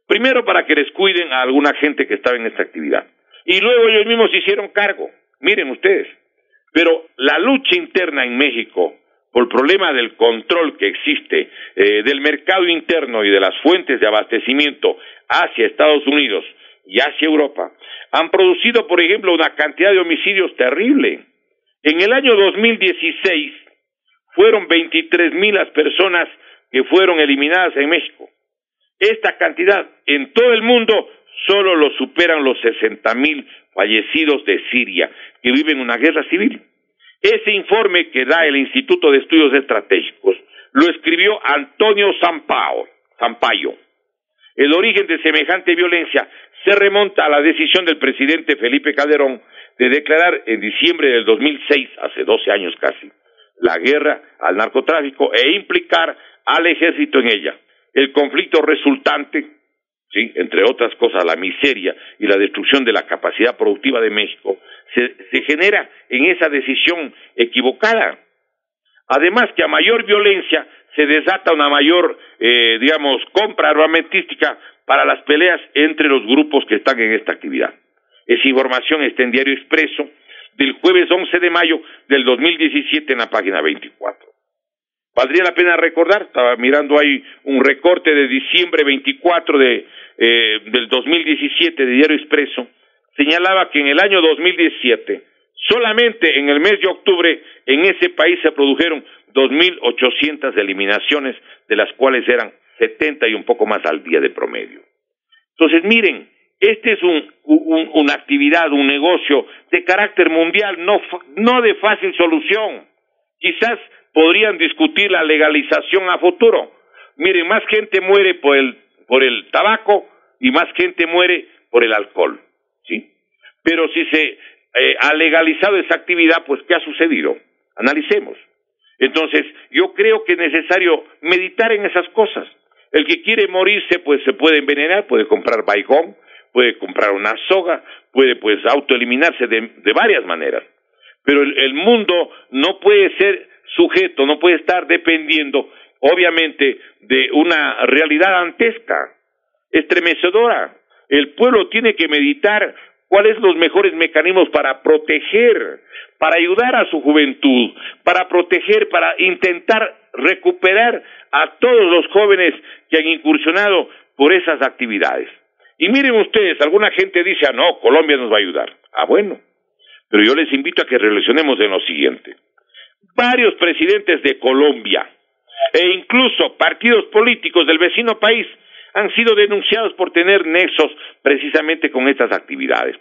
Primero para que les cuiden a alguna gente que estaba en esta actividad. Y luego ellos mismos se hicieron cargo. Miren ustedes. Pero la lucha interna en México, por el problema del control que existe, del mercado interno y de las fuentes de abastecimiento hacia Estados Unidos y hacia Europa, han producido, por ejemplo, una cantidad de homicidios terrible. En el año 2016 fueron 23,000 las personas que fueron eliminadas en México. Esta cantidad en todo el mundo solo lo superan los 60,000 fallecidos de Siria, que viven una guerra civil. Ese informe que da el Instituto de Estudios Estratégicos lo escribió Antonio Sampaio. El origen de semejante violencia se remonta a la decisión del presidente Felipe Calderón de declarar en diciembre del 2006, hace 12 años casi, la guerra al narcotráfico e implicar al ejército en ella. El conflicto resultante, ¿sí?, entre otras cosas la miseria y la destrucción de la capacidad productiva de México, se genera en esa decisión equivocada. Además que a mayor violencia se desata una mayor, compra armamentística para las peleas entre los grupos que están en esta actividad. Esa información está en Diario Expreso del jueves 11 de mayo del 2017 en la página 24. Valdría la pena recordar, estaba mirando ahí un recorte de diciembre 24 del 2017 de Diario Expreso, señalaba que en el año 2017, solamente en el mes de octubre, en ese país se produjeron 2,800 eliminaciones, de las cuales eran 70 y un poco más al día de promedio. Entonces, miren, este es una actividad, un negocio de carácter mundial, no de fácil solución. Quizás podrían discutir la legalización a futuro. Miren, más gente muere por el tabaco y más gente muere por el alcohol, ¿sí? Pero si se ha legalizado esa actividad, pues ¿qué ha sucedido? Analicemos. Entonces, yo creo que es necesario meditar en esas cosas. El que quiere morirse, pues se puede envenenar, puede comprar baigón, puede comprar una soga, puede pues autoeliminarse de varias maneras. Pero el mundo no puede ser sujeto, no puede estar dependiendo, obviamente, de una realidad dantesca, estremecedora. El pueblo tiene que meditar cuáles son los mejores mecanismos para proteger, para ayudar a su juventud, para proteger, para intentar recuperar a todos los jóvenes que han incursionado por esas actividades. Y miren ustedes, alguna gente dice, no, Colombia nos va a ayudar. Bueno, pero yo les invito a que reflexionemos en lo siguiente. Varios presidentes de Colombia e incluso partidos políticos del vecino país han sido denunciados por tener nexos precisamente con estas actividades.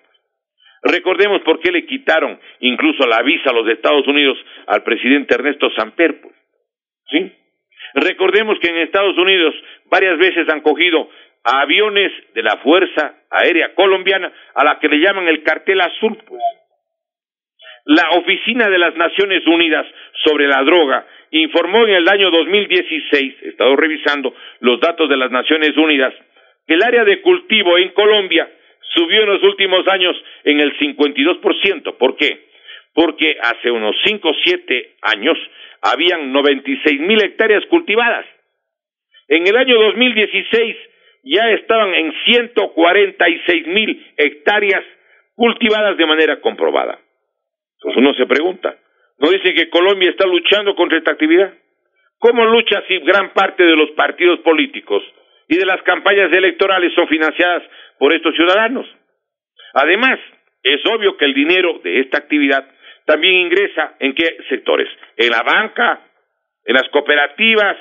Recordemos por qué le quitaron incluso la visa a los Estados Unidos al presidente Ernesto Samper, pues. ¿Sí? Recordemos que en Estados Unidos varias veces han cogido a aviones de la Fuerza Aérea Colombiana a la que le llaman el Cartel Azul, pues. La Oficina de las Naciones Unidas sobre la Droga informó en el año 2016, he estado revisando los datos de las Naciones Unidas, que el área de cultivo en Colombia subió en los últimos años en el 52%. ¿Por qué? Porque hace unos 5 o 7 años habían 96,000 hectáreas cultivadas. En el año 2016 ya estaban en 146,000 hectáreas cultivadas de manera comprobada. Entonces uno se pregunta, ¿no dice que Colombia está luchando contra esta actividad? ¿Cómo lucha si gran parte de los partidos políticos y de las campañas electorales son financiadas por estos ciudadanos? Además, es obvio que el dinero de esta actividad también ingresa ¿en qué sectores? En la banca, en las cooperativas,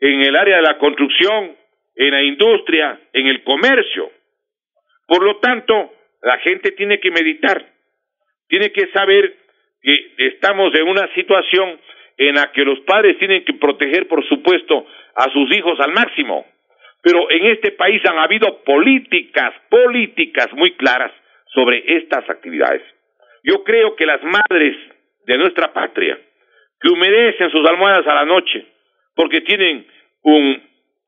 en el área de la construcción, en la industria, en el comercio. Por lo tanto, la gente tiene que meditar, tiene que saber que estamos en una situación en la que los padres tienen que proteger, por supuesto, a sus hijos al máximo. Pero en este país han habido políticas muy claras sobre estas actividades. Yo creo que las madres de nuestra patria, que humedecen sus almohadas a la noche, porque tienen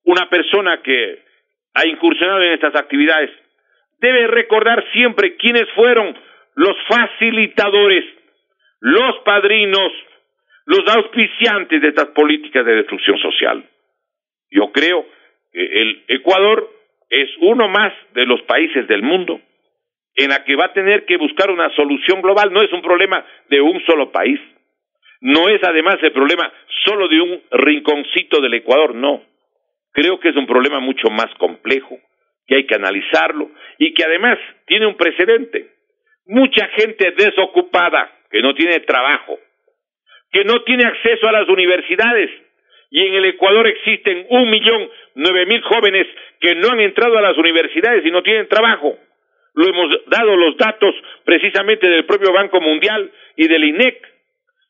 una persona que ha incursionado en estas actividades, deben recordar siempre quiénes fueron los facilitadores, los padrinos, los auspiciantes de estas políticas de destrucción social. Yo creo que el Ecuador es uno más de los países del mundo en la que va a tener que buscar una solución global. No es un problema de un solo país, no es además el problema solo de un rinconcito del Ecuador, no. Creo que es un problema mucho más complejo, que hay que analizarlo y que además tiene un precedente. Mucha gente desocupada, que no tiene trabajo, que no tiene acceso a las universidades, y en el Ecuador existen 1,009,000 jóvenes que no han entrado a las universidades y no tienen trabajo. Lo hemos dado los datos precisamente del propio Banco Mundial y del INEC.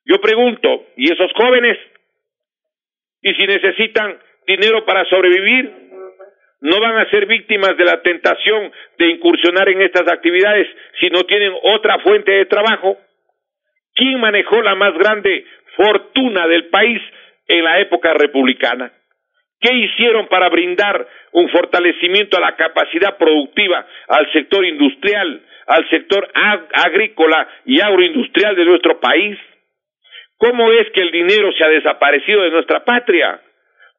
Yo pregunto, ¿y esos jóvenes? ¿Y si necesitan dinero para sobrevivir? ¿No van a ser víctimas de la tentación de incursionar en estas actividades si no tienen otra fuente de trabajo? ¿Quién manejó la más grande fortuna del país en la época republicana? ¿Qué hicieron para brindar un fortalecimiento a la capacidad productiva, al sector industrial, al sector agrícola y agroindustrial de nuestro país? ¿Cómo es que el dinero se ha desaparecido de nuestra patria?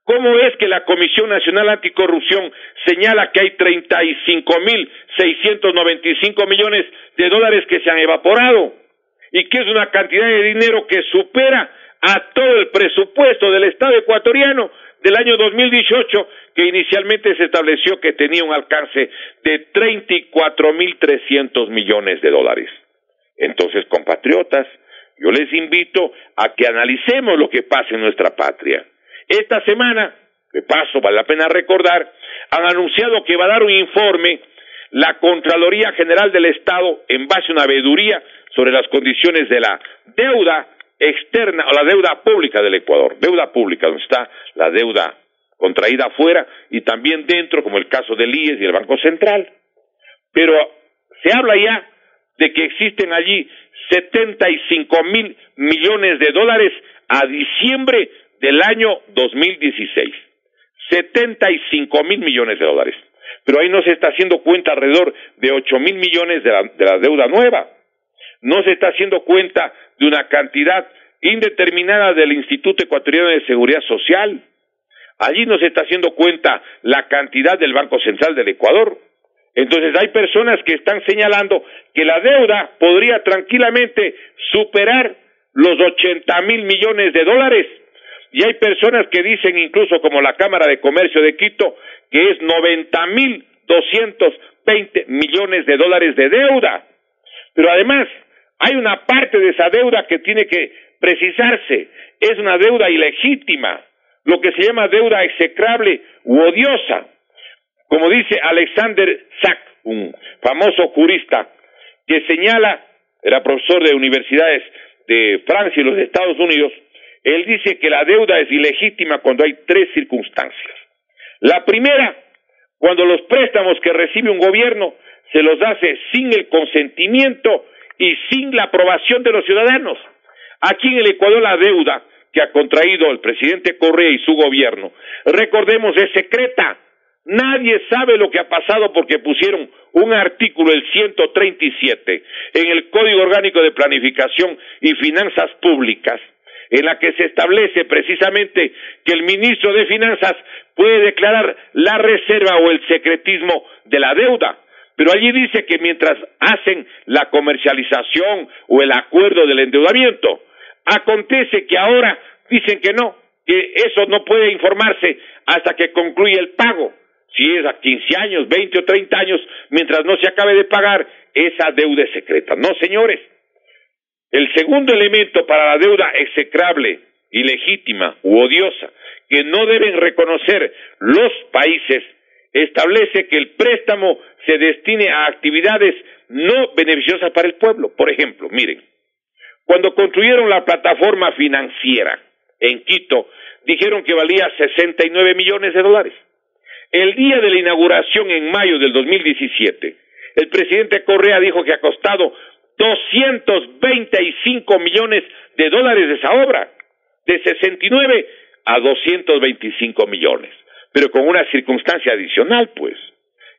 ¿Cómo es que la Comisión Nacional Anticorrupción señala que hay 35,695 millones de dólares que se han evaporado? Y que es una cantidad de dinero que supera a todo el presupuesto del Estado ecuatoriano del año 2018, que inicialmente se estableció que tenía un alcance de 34,300 millones de dólares. Entonces, compatriotas, yo les invito a que analicemos lo que pasa en nuestra patria. Esta semana, de paso, vale la pena recordar, han anunciado que va a dar un informe la Contraloría General del Estado en base a una veeduría sobre las condiciones de la deuda externa o la deuda pública del Ecuador. Deuda pública, donde está la deuda contraída afuera y también dentro, como el caso del IES y el Banco Central. Pero se habla ya de que existen allí 75,000 millones de dólares a diciembre del año 2016. 75,000 millones de dólares. Pero ahí no se está haciendo cuenta alrededor de 8,000 millones de la deuda nueva. No se está haciendo cuenta de una cantidad indeterminada del Instituto Ecuatoriano de Seguridad Social. Allí no se está haciendo cuenta la cantidad del Banco Central del Ecuador. Entonces hay personas que están señalando que la deuda podría tranquilamente superar los 80,000 millones de dólares. Y hay personas que dicen, incluso como la Cámara de Comercio de Quito, que es 90,220 millones de dólares de deuda. Pero además, hay una parte de esa deuda que tiene que precisarse. Es una deuda ilegítima, lo que se llama deuda execrable u odiosa. Como dice Alexander Sack, un famoso jurista, que señala, era profesor de universidades de Francia y los Estados Unidos, él dice que la deuda es ilegítima cuando hay tres circunstancias. La primera, cuando los préstamos que recibe un gobierno se los hace sin el consentimiento y sin la aprobación de los ciudadanos. Aquí en el Ecuador la deuda que ha contraído el presidente Correa y su gobierno, recordemos, es secreta. Nadie sabe lo que ha pasado porque pusieron un artículo, el 137, en el Código Orgánico de Planificación y Finanzas Públicas, en la que se establece precisamente que el ministro de Finanzas puede declarar la reserva o el secretismo de la deuda. Pero allí dice que mientras hacen la comercialización o el acuerdo del endeudamiento, acontece que ahora dicen que no, que eso no puede informarse hasta que concluya el pago. Si es a 15 años, 20 o 30 años, mientras no se acabe de pagar, esa deuda es secreta. No, señores. El segundo elemento para la deuda execrable, ilegítima u odiosa, que no deben reconocer los países, establece que el préstamo se destine a actividades no beneficiosas para el pueblo. Por ejemplo, miren, cuando construyeron la plataforma financiera en Quito, dijeron que valía 69 millones de dólares. El día de la inauguración en mayo del 2017, el presidente Correa dijo que ha costado 225 millones de dólares de esa obra, de 69 a 225 millones, pero con una circunstancia adicional, pues,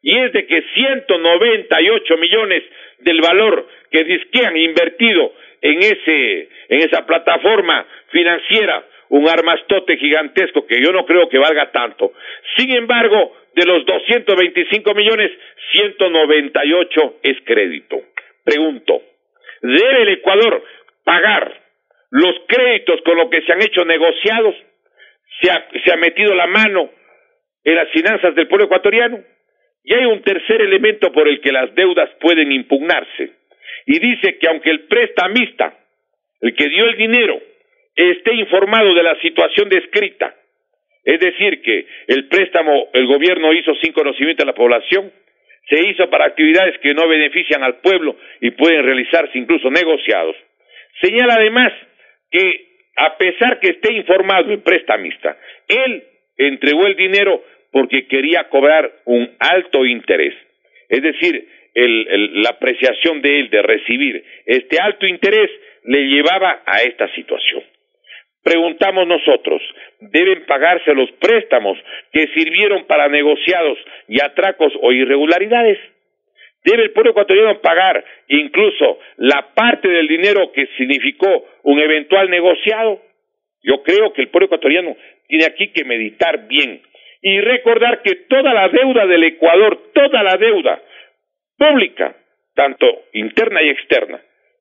y es de que 198 millones del valor que dizque han invertido en esa plataforma financiera, un armastote gigantesco que yo no creo que valga tanto. Sin embargo, de los 225 millones, 198 es crédito. Pregunto, ¿debe el Ecuador pagar los créditos con los que se han hecho negociados? ¿Se ha metido la mano en las finanzas del pueblo ecuatoriano? Y hay un tercer elemento por el que las deudas pueden impugnarse. Y dice que aunque el prestamista, el que dio el dinero, esté informado de la situación descrita, es decir, que el préstamo el gobierno hizo sin conocimiento de la población, se hizo para actividades que no benefician al pueblo y pueden realizarse incluso negociados. Señala además que a pesar que esté informado el prestamista, él entregó el dinero porque quería cobrar un alto interés, es decir, la apreciación de él de recibir este alto interés le llevaba a esta situación. Preguntamos nosotros, ¿deben pagarse los préstamos que sirvieron para negociados y atracos o irregularidades? ¿Debe el pueblo ecuatoriano pagar incluso la parte del dinero que significó un eventual negociado? Yo creo que el pueblo ecuatoriano tiene aquí que meditar bien y recordar que toda la deuda del Ecuador, toda la deuda pública, tanto interna y externa,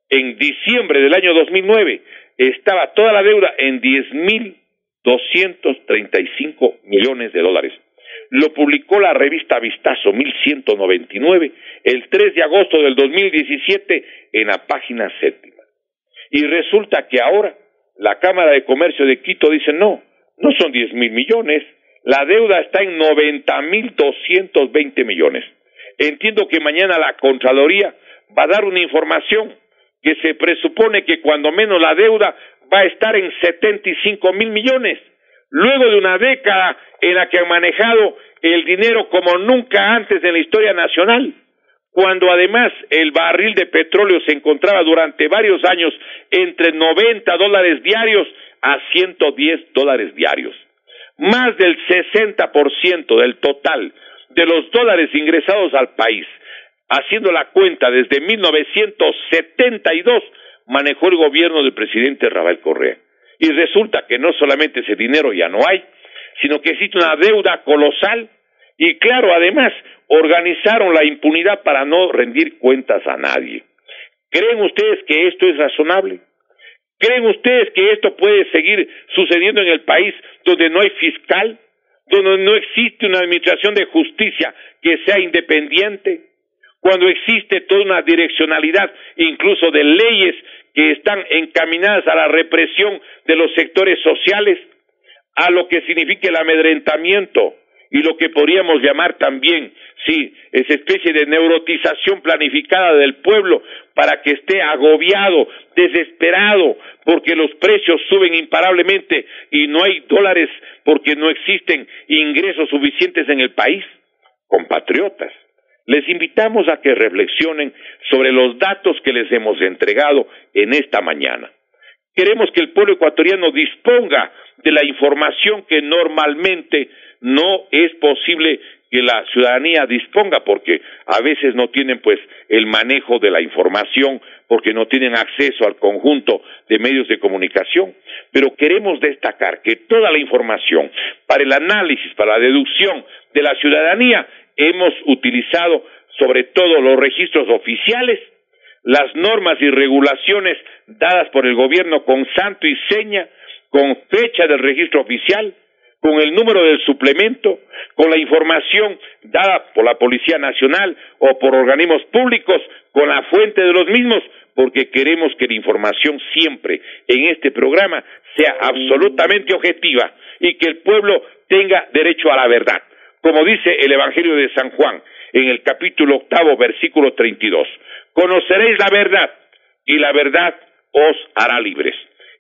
en diciembre del año 2009, estaba toda la deuda en 10.235 millones de dólares. Lo publicó la revista Vistazo 1199 el 3 de agosto del 2017 en la página 7. Y resulta que ahora la Cámara de Comercio de Quito dice no son 10.000 millones, la deuda está en 90.220 millones. Entiendo que mañana la Contraloría va a dar una información que se presupone que cuando menos la deuda va a estar en 75.000 millones, luego de una década en la que han manejado el dinero como nunca antes en la historia nacional, cuando además el barril de petróleo se encontraba durante varios años entre $90 diarios a $110 diarios. Más del 60% del total de los dólares ingresados al país, haciendo la cuenta desde 1972, manejó el gobierno del presidente Rafael Correa. Y resulta que no solamente ese dinero ya no hay, sino que existe una deuda colosal y claro, además, organizaron la impunidad para no rendir cuentas a nadie. ¿Creen ustedes que esto es razonable? ¿Creen ustedes que esto puede seguir sucediendo en el país donde no hay fiscal, donde no existe una administración de justicia que sea independiente, cuando existe toda una direccionalidad incluso de leyes que están encaminadas a la represión de los sectores sociales? a lo que significa el amedrentamiento y lo que podríamos llamar también, sí, esa especie de neurotización planificada del pueblo para que esté agobiado, desesperado, porque los precios suben imparablemente y no hay dólares porque no existen ingresos suficientes en el país. Compatriotas, les invitamos a que reflexionen sobre los datos que les hemos entregado en esta mañana. Queremos que el pueblo ecuatoriano disponga de la información que normalmente no es posible que la ciudadanía disponga, porque a veces no tienen pues el manejo de la información, porque no tienen acceso al conjunto de medios de comunicación. Pero queremos destacar que toda la información para el análisis, para la deducción de la ciudadanía, hemos utilizado sobre todo los registros oficiales, las normas y regulaciones dadas por el gobierno con santo y seña, con fecha del registro oficial, con el número del suplemento, con la información dada por la Policía Nacional o por organismos públicos, con la fuente de los mismos, porque queremos que la información siempre en este programa sea absolutamente objetiva y que el pueblo tenga derecho a la verdad. Como dice el Evangelio de San Juan, en el capítulo 8, versículo 32, conoceréis la verdad y la verdad os hará libres.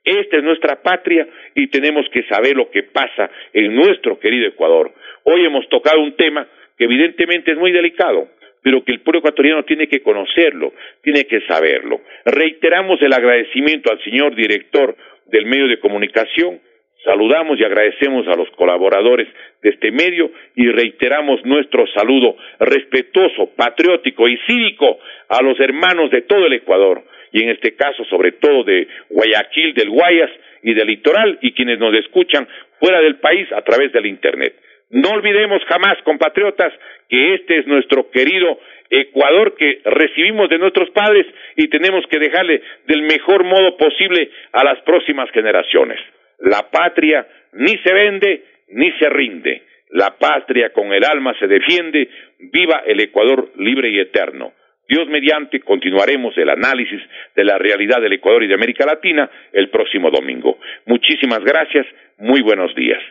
Esta es nuestra patria y tenemos que saber lo que pasa en nuestro querido Ecuador. Hoy hemos tocado un tema que evidentemente es muy delicado, pero que el pueblo ecuatoriano tiene que conocerlo, tiene que saberlo. Reiteramos el agradecimiento al señor director del medio de comunicación, saludamos y agradecemos a los colaboradores de este medio y reiteramos nuestro saludo respetuoso, patriótico y cívico a los hermanos de todo el Ecuador, y en este caso sobre todo de Guayaquil, del Guayas y del Litoral, y quienes nos escuchan fuera del país a través del Internet. No olvidemos jamás, compatriotas, que este es nuestro querido Ecuador que recibimos de nuestros padres y tenemos que dejarle del mejor modo posible a las próximas generaciones. La patria ni se vende ni se rinde. La patria con el alma se defiende. Viva el Ecuador libre y eterno. Dios mediante, continuaremos el análisis de la realidad del Ecuador y de América Latina el próximo domingo. Muchísimas gracias, muy buenos días.